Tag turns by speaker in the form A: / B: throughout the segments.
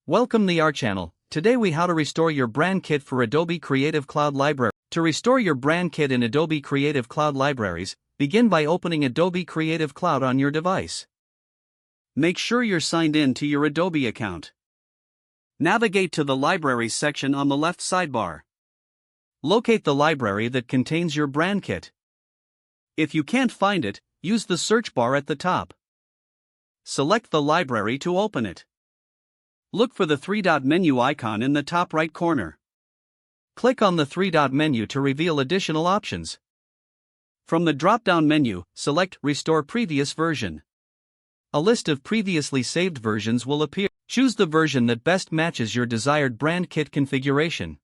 A: Welcome to our channel. Today we how to restore your brand kit for Adobe Creative Cloud Library. To restore your brand kit in Adobe Creative Cloud libraries, begin by opening Adobe Creative Cloud on your device. Make sure you're signed in to your Adobe account. Navigate to the Libraries section on the left sidebar. Locate the library that contains your brand kit. If you can't find it, use the search bar at the top. Select the library to open it. Look for the three-dot menu icon in the top right corner. Click on the three-dot menu to reveal additional options. From the drop-down menu, select Restore Previous Version. A list of previously saved versions will appear. Choose the version that best matches your desired brand kit configuration.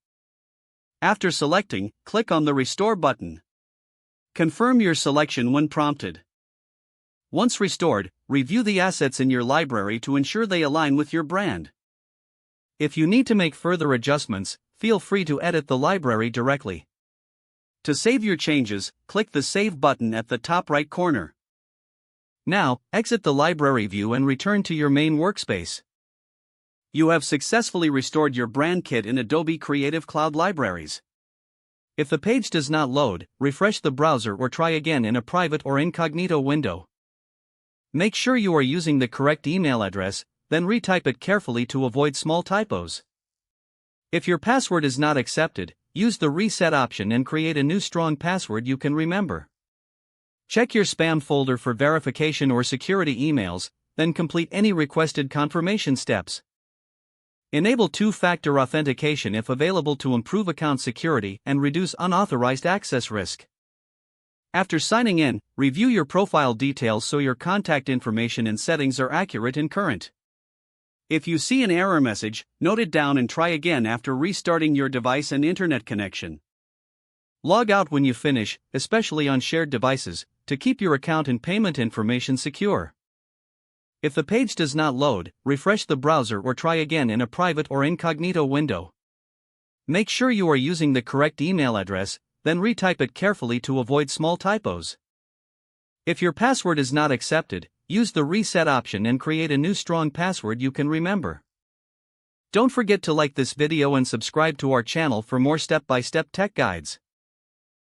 A: After selecting, click on the Restore button. Confirm your selection when prompted. Once restored, review the assets in your library to ensure they align with your brand. If you need to make further adjustments, feel free to edit the library directly. To save your changes, click the Save button at the top right corner. Now, exit the library view and return to your main workspace. You have successfully restored your brand kit in Adobe Creative Cloud libraries. If the page does not load, refresh the browser or try again in a private or incognito window. Make sure you are using the correct email address, then retype it carefully to avoid small typos. If your password is not accepted, use the reset option and create a new strong password you can remember. Check your spam folder for verification or security emails, then complete any requested confirmation steps. Enable two-factor authentication if available to improve account security and reduce unauthorized access risk. After signing in, review your profile details so your contact information and settings are accurate and current. If you see an error message, note it down and try again after restarting your device and internet connection. Log out when you finish, especially on shared devices, to keep your account and payment information secure. If the page does not load, refresh the browser or try again in a private or incognito window. Make sure you are using the correct email address, then retype it carefully to avoid small typos. If your password is not accepted, use the reset option and create a new strong password you can remember. Don't forget to like this video and subscribe to our channel for more step-by-step tech guides.